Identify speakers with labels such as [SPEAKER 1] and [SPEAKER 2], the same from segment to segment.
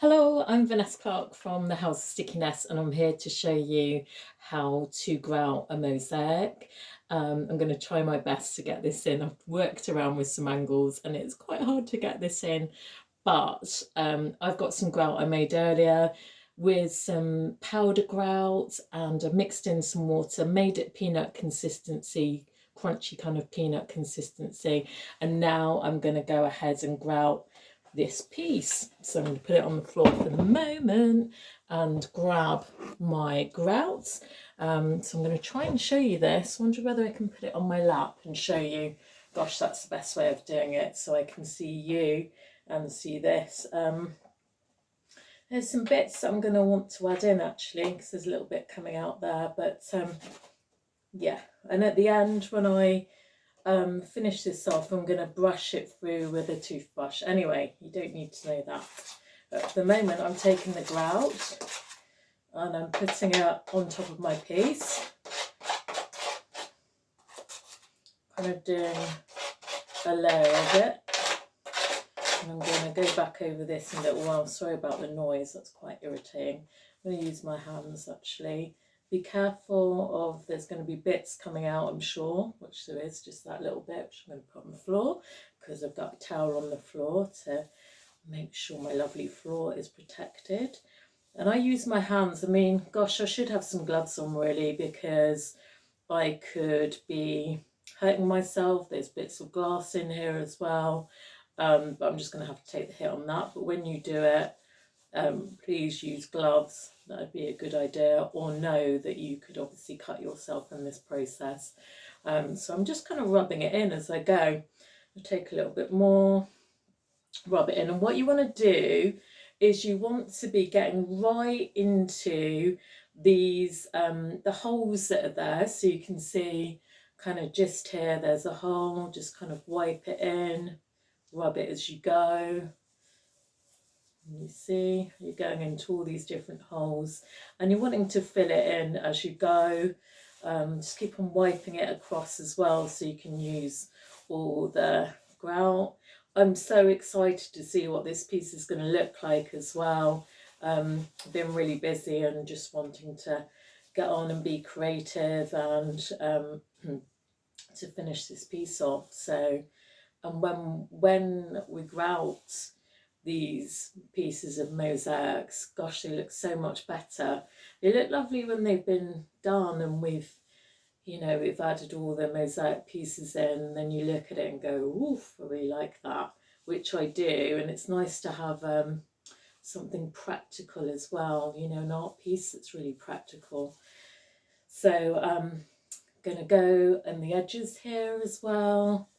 [SPEAKER 1] Hello, I'm Vanessa Clark from the House of Stickyness, and I'm here to show you how to grout a mosaic. I'm going to try my best to get this in. I've worked around with some angles and it's quite hard to get this in, but I've got some grout I made earlier with some powder grout, and I mixed in some water, made it peanut consistency, crunchy kind of peanut consistency, and now I'm going to go ahead and grout this piece. So I'm going to put it on the floor for the moment and grab my grouts. So I'm going to try and show you this. I wonder whether I can put it on my lap and show you. Gosh, that's the best way of doing it, so I can see you and see this. There's some bits that I'm going to want to add in actually, because there's a little bit coming out there, but yeah. And at the end, when I finish this off, I'm going to brush it through with a toothbrush. Anyway, you don't need to know that. But at the moment, I'm taking the grout and I'm putting it on top of my piece, kind of doing a layer of it. And I'm going to go back over this in a little while. Sorry about the noise, that's quite irritating. I'm going to use my hands actually. Be careful of, there's going to be bits coming out, I'm sure, which there is, just that little bit, which I'm going to put on the floor because I've got a towel on the floor to make sure my lovely floor is protected. And I use my hands. I mean, gosh, I should have some gloves on really, because I could be hurting myself. There's bits of glass in here as well. But I'm just going to have to take the hit on that. But when you do it, please use gloves. That would be a good idea, or know that you could obviously cut yourself in this process. So I'm just kind of rubbing it in as I go. I'll take a little bit more, rub it in. And what you want to do is you want to be getting right into these, the holes that are there. So you can see kind of just here, there's a hole, just kind of wipe it in. Rub it as you go. And you see, you're going into all these different holes and you're wanting to fill it in as you go. Just keep on wiping it across as well so you can use all the grout. I'm so excited to see what this piece is going to look like as well. I've been really busy and just wanting to get on and be creative and to finish this piece off. So, and when we grout these pieces of mosaics, gosh, they look so much better. They look lovely when they've been done and we've added all the mosaic pieces in, and then you look at it and go, oof, I really like that, which I do. And it's nice to have something practical as well, an art piece that's really practical. So I'm going to go on the edges here as well.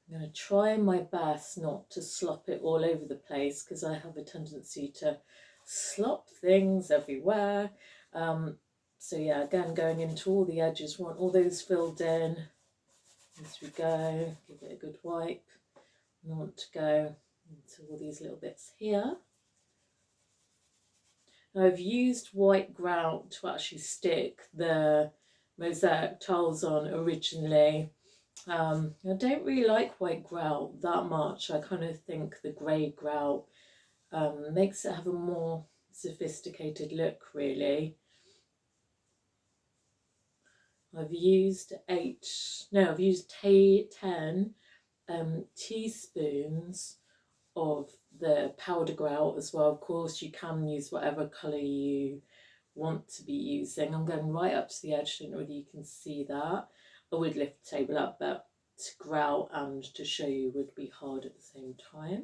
[SPEAKER 1] I'm going to try my best not to slop it all over the place, because I have a tendency to slop things everywhere. So yeah, again, going into all the edges, want all those filled in as we go. Give it a good wipe. I want to go into all these little bits here. Now I've used white grout to actually stick the mosaic tiles on originally. I don't really like white grout that much. I kind of think the grey grout makes it have a more sophisticated look really. I've used 10 teaspoons of the powder grout as well. Of course, you can use whatever colour you want to be using. I'm going right up to the edge. I don't know whether you can see that. I would lift the table up, but to grout and to show you would be hard at the same time.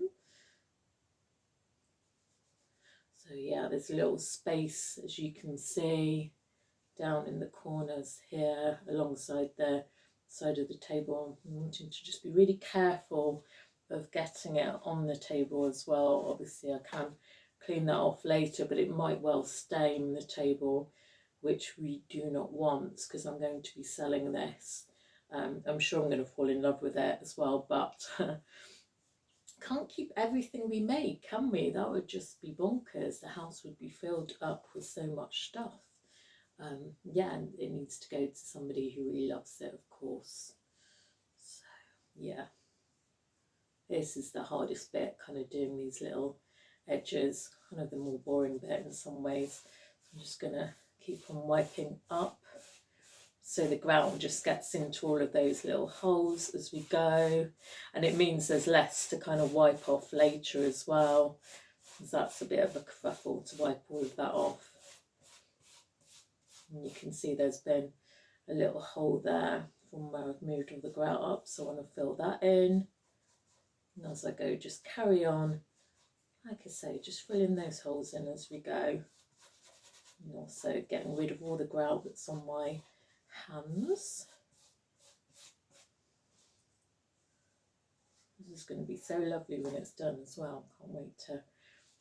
[SPEAKER 1] So yeah, there's a little space, as you can see, down in the corners here alongside the side of the table. I'm wanting to just be really careful of getting it on the table as well. Obviously I can clean that off later, but it might well stain the table, which we do not want, because I'm going to be selling this. I'm sure I'm going to fall in love with it as well, but can't keep everything we make, can we? That would just be bonkers. The house would be filled up with so much stuff. Yeah, and it needs to go to somebody who really loves it, of course. So yeah, this is the hardest bit, kind of doing these little edges, kind of the more boring bit in some ways. I'm just going to keep on wiping up so the grout just gets into all of those little holes as we go, and it means there's less to kind of wipe off later as well, because that's a bit of a kerfuffle to wipe all of that off. And you can see there's been a little hole there from where I've moved all the grout up, so I want to fill that in. And as I go, just carry on, like I say, just filling those holes in as we go. And also getting rid of all the grout that's on my hands. This is going to be so lovely when it's done as well. Can't wait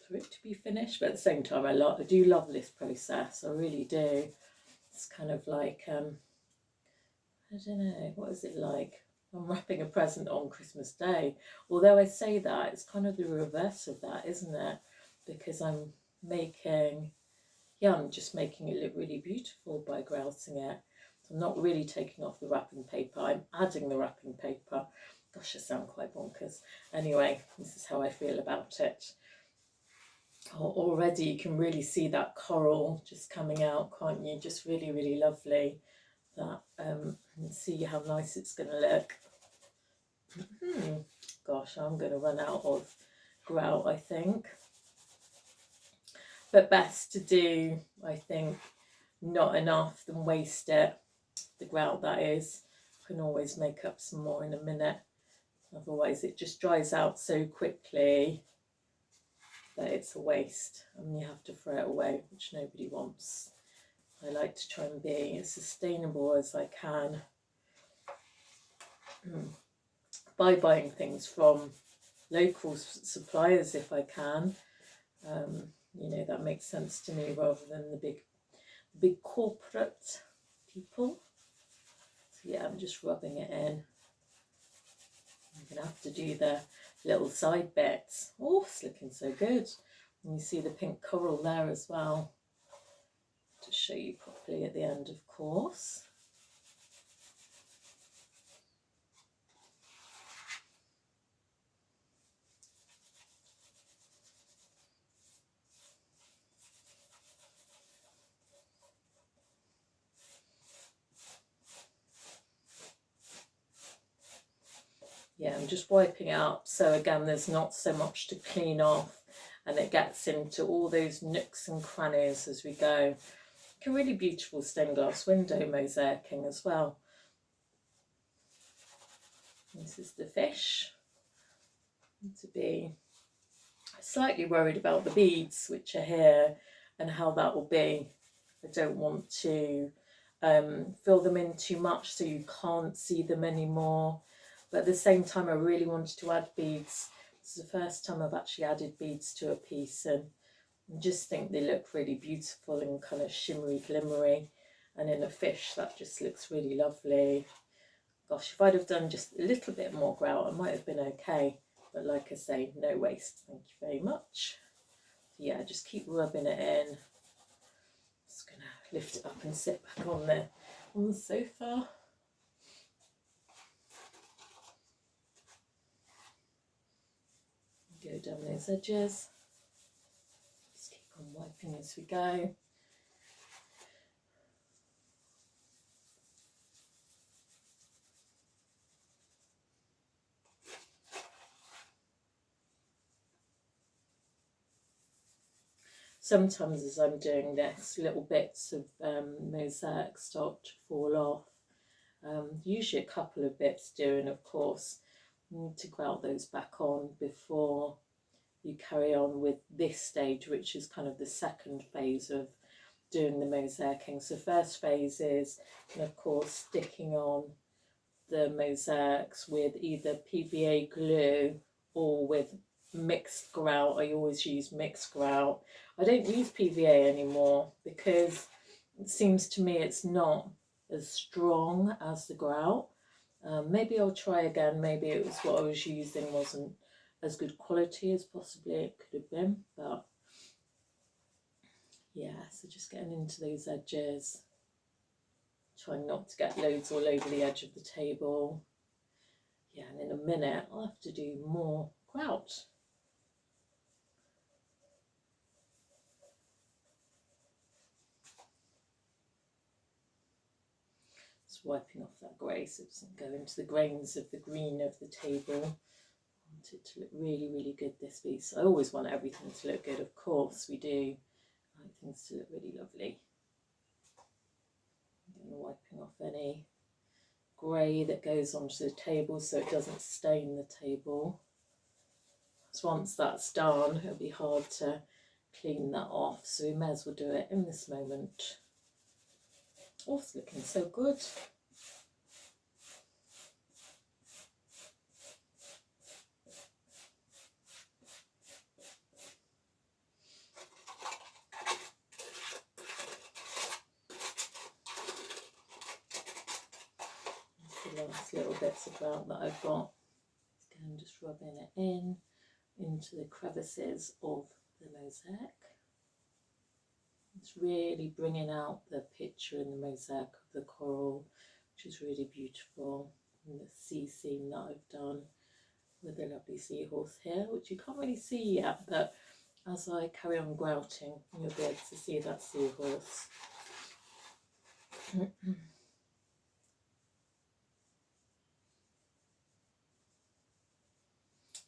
[SPEAKER 1] for it to be finished. But at the same time, I do love this process. I really do. It's kind of like, I don't know, what is it like? I'm wrapping a present on Christmas Day. Although I say that, it's kind of the reverse of that, isn't it? Because I'm just making it look really beautiful by grouting it. So I'm not really taking off the wrapping paper, I'm adding the wrapping paper. Gosh, I sound quite bonkers. Anyway, this is how I feel about it. Oh, already you can really see that coral just coming out, can't you? Just really, really lovely. That and see how nice it's going to look. Gosh, I'm going to run out of grout, I think. But best to do, I think, not enough than waste it. The grout, that is. I can always make up some more in a minute. Otherwise it just dries out so quickly that it's a waste and you have to throw it away, which nobody wants. I like to try and be as sustainable as I can by buying things from local suppliers if I can. You know, that makes sense to me rather than the big corporate people. So yeah, I'm just rubbing it in. I'm going to have to do the little side bits. Oh, it's looking so good. And you see the pink coral there as well. To show you properly at the end, of course. Yeah, I'm just wiping it up, so again there's not so much to clean off and it gets into all those nooks and crannies as we go. Like a really beautiful stained glass window mosaicing as well. This is the fish. To be slightly worried about the beads which are here and how that will be. I don't want to fill them in too much so you can't see them anymore. But at the same time, I really wanted to add beads. This is the first time I've actually added beads to a piece, and I just think they look really beautiful and kind of shimmery, glimmery. And in a fish, that just looks really lovely. Gosh, if I'd have done just a little bit more grout, I might have been okay. But like I say, no waste. Thank you very much. So yeah, just keep rubbing it in. Just going to lift it up and sit back on the sofa. Go down those edges. Just keep on wiping as we go. Sometimes as I'm doing this, little bits of mosaic start to fall off. Usually a couple of bits do, and of course you need to grout those back on before you carry on with this stage, which is kind of the second phase of doing the mosaicing. So first phase is, and of course, sticking on the mosaics with either PVA glue or with mixed grout. I always use mixed grout. I don't use PVA anymore because it seems to me it's not as strong as the grout. Maybe I'll try again. Maybe it was what I was using wasn't as good quality as possibly it could have been, but yeah, so just getting into those edges, trying not to get loads all over the edge of the table. Yeah, and in a minute I'll have to do more grout. Just wiping off that grey so it doesn't go into the grains of the green of the table. I want it to look really, really good this piece. I always want everything to look good, of course we do. I like things to look really lovely. And wiping off any grey that goes onto the table so it doesn't stain the table. So once that's done, it'll be hard to clean that off, so we may as well do it in this moment. Oh, it's looking so good. The last little bits of grout that I've got. Again, just rubbing it into the crevices of the mosaic. It's really bringing out the picture in the mosaic of the coral, which is really beautiful. And the sea scene that I've done with the lovely seahorse here, which you can't really see yet, but as I carry on grouting, you'll be able to see that seahorse.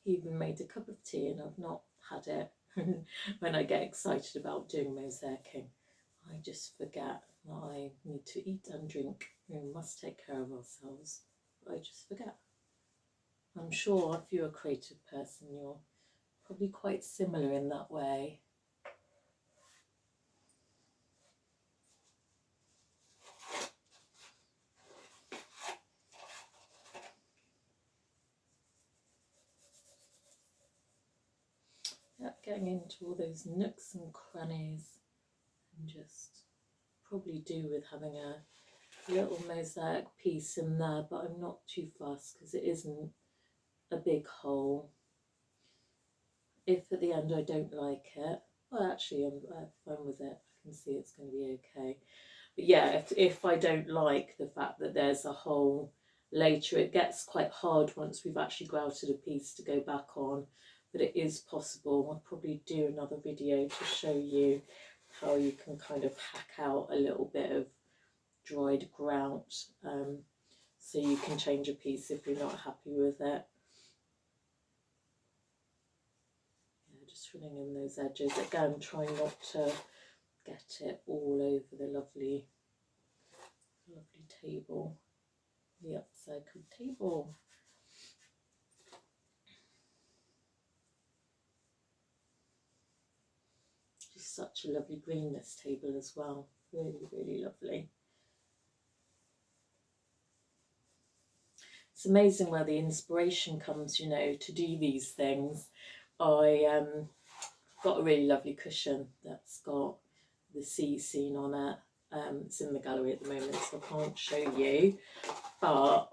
[SPEAKER 1] He even made a cup of tea and I've not had it. When I get excited about doing mosaicing, I just forget that I need to eat and drink. We must take care of ourselves. I just forget. I'm sure if you're a creative person, you're probably quite similar in that way. Yep, getting into all those nooks and crannies, and just probably do with having a little mosaic piece in there, but I'm not too fussed because it isn't a big hole. If at the end I don't like it, well, actually I'm fine with it. I can see it's going to be okay. But yeah, if I don't like the fact that there's a hole later, it gets quite hard once we've actually grouted a piece to go back on. But it is possible. I'll probably do another video to show you how you can kind of hack out a little bit of dried grout, so you can change a piece if you're not happy with it. Yeah, just filling in those edges. Again, trying not to get it all over the lovely table, the upcycled table. Just such a lovely green, this table as well. Really, really lovely. It's amazing where the inspiration comes, you know, to do these things. I got a really lovely cushion that's got the sea scene on it. It's in the gallery at the moment, so I can't show you. But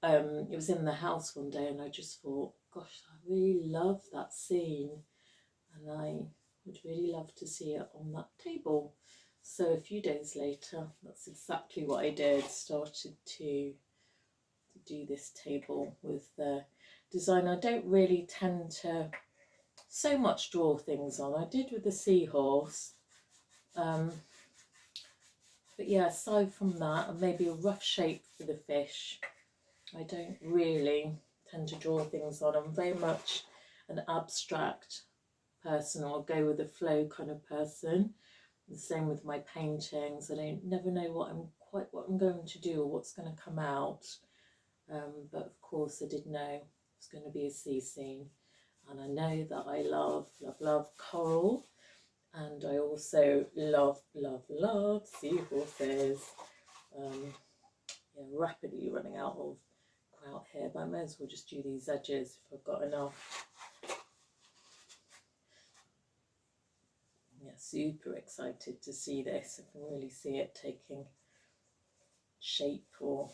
[SPEAKER 1] it was in the house one day and I just thought, gosh, I really love that scene. And I would really love to see it on that table. So a few days later, that's exactly what I did. Started to do this table with the design. I don't really tend to so much draw things on. I did with the seahorse. But yeah, aside from that, and maybe a rough shape for the fish, I don't really tend to draw things on. I'm very much an abstract person, or go with the flow kind of person. The same with my paintings. I never know what I'm going to do or what's going to come out. But of course I did know it's going to be a sea scene, and I know that I love coral, and I also love seahorses. Yeah, rapidly running out of grout here, but I may as well just do these edges if I've got enough. Yeah, super excited to see this. I can really see it taking shape, or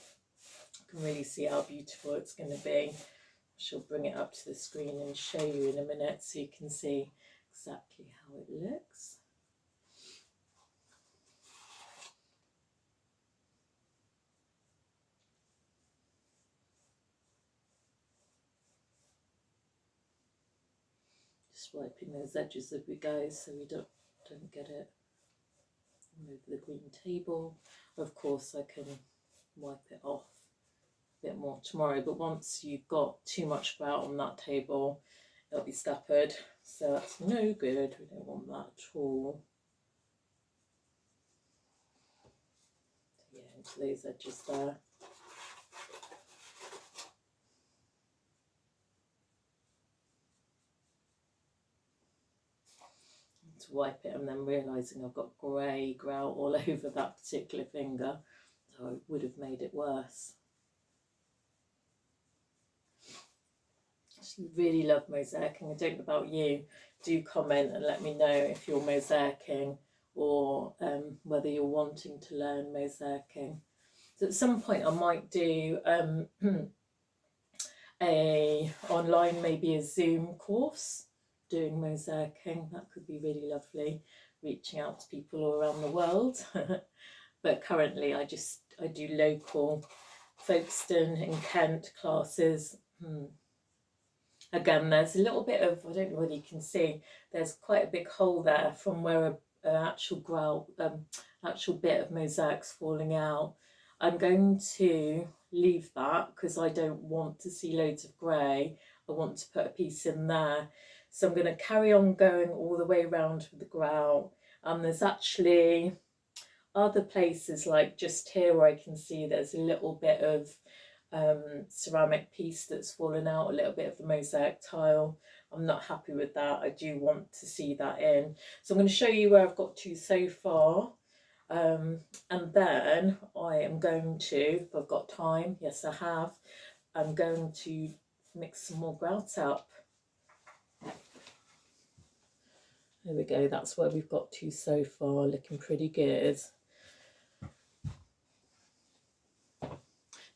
[SPEAKER 1] I can really see how beautiful it's going to be. I shall bring it up to the screen and show you in a minute so you can see exactly how it looks. Just wiping those edges as we go so we don't get it all over the green table. Of course I can wipe it off a bit more tomorrow. But once you've got too much grout on that table, it'll be scuppered, so that's no good. We don't want that at all. So yeah, into those edges there. To wipe it, and then realising I've got grey grout all over that particular finger, so it would have made it worse. I actually really love mosaicing. I don't know about you. Do comment and let me know if you're mosaicing or whether you're wanting to learn mosaicing. So at some point I might do a online, maybe a Zoom course doing mosaicing. That could be really lovely, reaching out to people all around the world. But currently I do local Folkestone in Kent classes. Again, there's a little bit of, I don't know whether you can see, there's quite a big hole there from where an actual grout, actual bit of mosaic's falling out. I'm going to leave that because I don't want to see loads of grey. I want to put a piece in there. So I'm going to carry on going all the way around with the grout. There's actually other places, like just here where I can see there's a little bit of ceramic piece that's fallen out, a little bit of the mosaic tile. I'm not happy with that. I do want to see that in. So I'm going to show you where I've got to so far. And then I am going to, if I've got time, yes I have, I'm going to mix some more grout up. There we go, that's where we've got to so far, looking pretty good.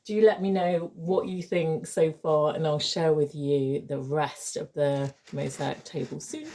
[SPEAKER 1] Do let me know what you think so far, and I'll share with you the rest of the mosaic table soon.